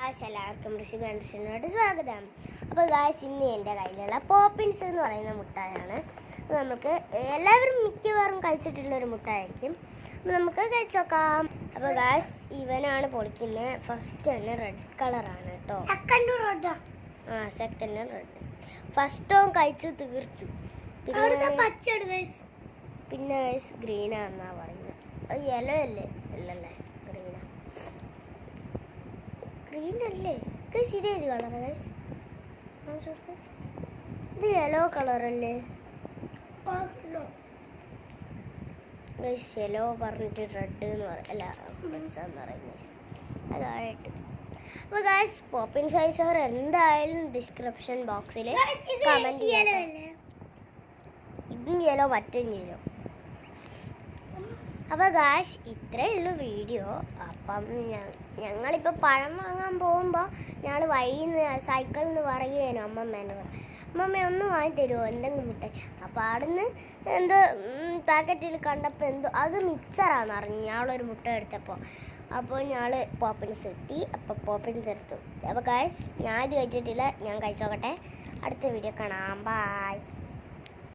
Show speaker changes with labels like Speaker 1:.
Speaker 1: എല്ലാവർക്കും ഋഷി കണ്ടീഷനോട് സ്വാഗതം. അപ്പോൾ ഗായ്സ്, ഇന്ന് എൻ്റെ കയ്യിലുള്ള പോപ്പിൻസ് എന്ന് പറയുന്ന മുട്ടായാണ്. അപ്പോൾ നമുക്ക് എല്ലാവരും മിക്കവാറും കഴിച്ചിട്ടുള്ളൊരു മുട്ടായിരിക്കും. അപ്പോൾ നമുക്ക് കഴിച്ചു നോക്കാം. അപ്പോൾ ഗായ്സ്, ഇവനാണ് പൊളിക്കുന്നത്. ഫസ്റ്റ് തന്നെ റെഡ് കളറാണ് കേട്ടോ. Second red. ഫസ്റ്റോൻ കഴിച്ച് തീർത്തു. പിന്നെ ഗൈസ് ഗ്രീനാന്നാ പറയുന്നത്. അത് യെല്ലോ അല്ലേ? അല്ലല്ലേ, ഗ്രീൻ അല്ലേ ഗൈസ്? ഇതേത് കളറാണ് ഗൈസ്? ഇത് യെല്ലോ കളറല്ലേ ഗൈസ്? യെല്ലോ പറഞ്ഞിട്ട് റെഡ് എന്ന് പറയും, അല്ല പച്ചന്ന് പറയും ഗൈസ്. അതായിട്ട് അപ്പോൾ ഗൈസ്, പോപ്പിൻ സൈസർ എന്തായാലും ഡിസ്ക്രിപ്ഷൻ ബോക്സിൽ കമൻറ്റ് ചെയ്യാം. ഇതും യെല്ലോ, മറ്റും യെല്ലോ. അപ്പോൾ ഗായ്സ്, ഇത്രയേ ഉള്ളൂ വീഡിയോ. അപ്പം ഞങ്ങളിപ്പോൾ പഴം വാങ്ങാൻ പോകുമ്പോൾ ഞങ്ങൾ വഴിയിൽ നിന്ന് സൈക്കിളിൽ നിന്ന് പറയുകയാണ് അമ്മമ്മേനെ. അമ്മമ്മ ഒന്ന് വാങ്ങി തരുമോ എന്തെങ്കിലും മുട്ട? അപ്പോൾ അവിടുന്ന് എന്തോ പാക്കറ്റിൽ കണ്ടപ്പോൾ എന്തോ അത് മിക്സറാണെന്ന് അറിഞ്ഞു ഞങ്ങളൊരു മുട്ട എടുത്തപ്പോൾ. അപ്പോൾ ഞങ്ങൾ പോപ്പിൻസ് കിട്ടി. അപ്പോൾ പോപ്പിൻസ് എടുത്തു. അപ്പോൾ ഗായ്സ്, ഞാൻ ഇത് കഴിച്ചിട്ടില്ല, ഞാൻ കഴിച്ചോക്കട്ടെ. അടുത്ത വീഡിയോ കാണാം. ബൈ.